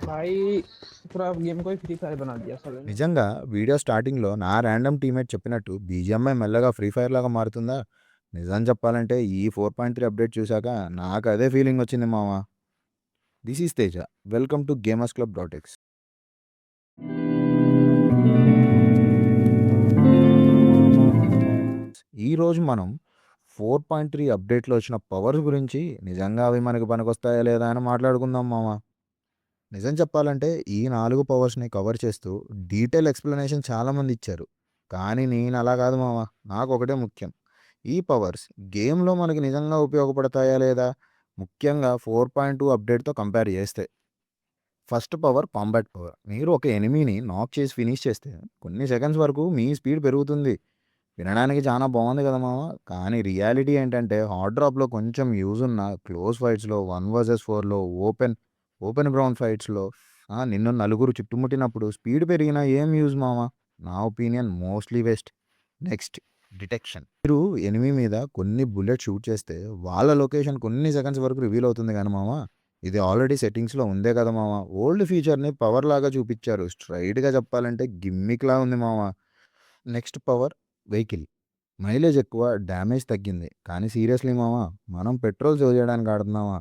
भाई पूरा गेम को ही फ्री फायर बना दिया साले ने। నిజంగా వీడియో స్టార్టింగ్‌లో నా ర్యాండమ్ టీమ్‌మేట్ చెప్పినట్టు బీజీఎంఐ మెల్లగా ఫ్రీ ఫైర్ లాగా మారుతుందా? నిజం చెప్పాలంటే ఈ 4.3 అప్డేట్ చూసాక నాకు అదే ఫీలింగ్ వచ్చింది మామ. This is Teja. Welcome to gamers club dot X. ఈరోజు మనం 4.3 అప్డేట్‌లో వచ్చిన పవర్స్ గురించి నిజంగా అవి మనకు పనికొస్తాయా లేదా అని మాట్లాడుకుందాం మామ. నిజం చెప్పాలంటే ఈ 4 పవర్స్‌ని కవర్ చేస్తూ డీటెయిల్ ఎక్స్‌ప్లనేషన్ చాలామంది ఇచ్చారు. కానీ నేను అలా కాదు మామ. నాకొకటే ముఖ్యం. ఈ పవర్స్ గేమ్‌లో మనకి నిజంగా ఉపయోగపడతాయా లేదా? ముఖ్యంగా 4.2 అప్డేట్‌తో కంపేర్ చేస్తే. First power combat power. మీరు ఒక ఎనిమీని నాక్ చేసి ఫినిష్ చేస్తే కొన్ని సెకండ్స్ వరకు మీ స్పీడ్ పెరుగుతుంది. వినడానికి చాలా బాగుంది కదా మామ. కానీ రియాలిటీ ఏంటంటే హాట్ డ్రాప్‌లో కొంచెం యూజ్ ఉన్న క్లోజ్ ఫైట్స్‌లో 1 వర్సెస్ 4లో ఓపెన్ గ్రౌండ్ ఫైట్స్‌లో నిన్ను నలుగురు చుట్టుముట్టినప్పుడు స్పీడ్ పెరిగినా ఏం యూజ్ మామ? నా opinion mostly waste. Next detection. మీరు ఎనిమీ మీద కొన్ని బుల్లెట్ షూట్ చేస్తే వాళ్ళ లొకేషన్ కొన్ని సెకండ్స్ వరకు రివీల్ అవుతుంది గానీ మామ, ఇది ఆల్రెడీ సెట్టింగ్స్‌లో ఉందే కదా మామ. ఓల్డ్ ఫీచర్‌ని పవర్ లాగా చూపిచ్చారు. స్ట్రెయిట్‌గా చెప్పాలంటే గిమ్మిక్‌లా ఉంది మామ. Next power vehicle. మైలేజ్ ఎక్కువ, డ్యామేజ్ తగ్గింది. కానీ సీరియస్‌లీ మామ, మనం పెట్రోల్ సేవ్ చేయడానికి ఆడుతున్నామా?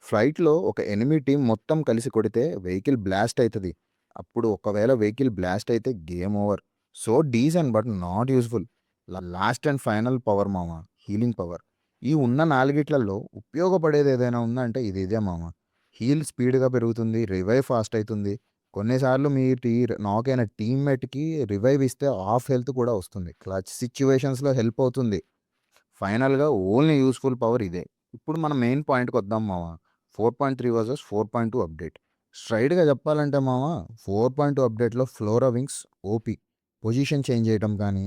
ఫ్లైట్‌లో ఒక ఎనిమీ టీమ్ మొత్తం కలిసి కొడితే వెహికల్ బ్లాస్ట్ అయితది. అప్పుడు ఒకవేళ వెహికల్ బ్లాస్ట్ అయితే game over. So decent but not useful. Last and final power మామ, హీలింగ్ పవర్. ఈ ఉన్న నాలుగిట్లలో ఉపయోగపడేది ఏదైనా ఉందంటే ఇది ఇదే మామ. హీల్ స్పీడ్‌గా పెరుగుతుంది, రివైవ్ ఫాస్ట్ అయితుంది. కొన్నిసార్లు మీ నాక్ అయిన టీమ్‌మేట్‌కి రివైవ్ ఇస్తే హాఫ్ హెల్త్ కూడా వస్తుంది. క్లచ్ సిట్యుయేషన్స్‌లో హెల్ప్ అవుతుంది. ఫైనల్‌గా ఓన్లీ యూజ్‌ఫుల్ పవర్ ఇదే. ఇప్పుడు మన మెయిన్ పాయింట్‌కొద్దాం మామ. 4.3 వర్సెస్ 4.2 అప్డేట్. స్ట్రెయిట్‌గా చెప్పాలంటే మామ, 4.2 అప్డేట్‌లో flora wings OP. Position change చేయడం కానీ,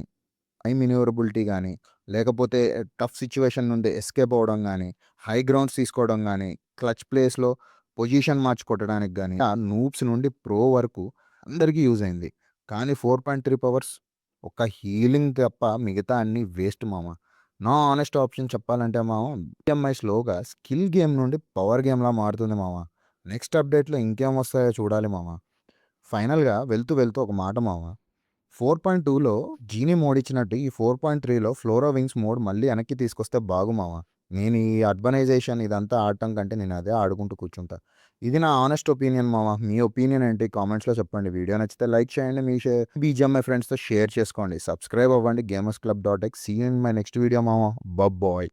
మేనేవర్బిలిటీ గానీ, లేకపోతే టఫ్ సిట్యుయేషన్ నుండి ఎస్కేప్ అవ్వడం గానీ, హై గ్రౌండ్స్ తీసుకోవడం గానీ, క్లచ్ ప్లేస్‌లో పొజిషన్ మార్చి కొట్టడానికి గానీ, నూబ్స్ నుండి ప్రో వరకు అందరికీ యూజ్ అయింది. కానీ 4.3 పవర్స్ ఒక హీలింగ్ తప్ప మిగతా అన్నీ వేస్ట్ మామ. నా హానెస్ట్ ఆప్షన్ చెప్పాలంటే మామ, బీజీఎంఐ స్లోగా స్కిల్ గేమ్ నుండి పవర్ గేమ్‌లా మారుతుంది మామ. నెక్స్ట్ అప్డేట్‌లో ఇంకేం వస్తాయో చూడాలి మామ. ఫైనల్‌గా వెళ్తూ ఒక మాట మామ. 4.2లో జీనీ మోడ్ ఇచ్చినట్టు ఈ 4.3లో ఫ్లోరా వింగ్స్ మోడ్ మళ్ళీ వెనక్కి తీసుకొస్తే బాగు మామ. నేను ఈ అర్బనైజేషన్ ఇదంతా ఆడటం కంటే నేను అదే ఆడుకుంటూ కూర్చుంటా. ఇది నా హానెస్ట్ ఒపీనియన్ మామ. మీ ఒపీనియన్ ఏంటి కామెంట్స్‌లో చెప్పండి. వీడియో నచ్చితే లైక్ చేయండి. మీ బీజీఎంఐ ఫ్రెండ్స్‌తో షేర్ చేసుకోండి. సబ్స్క్రైబ్ అవ్వండి. Gamers club dot X. See you in my next video మామ. బాయ్.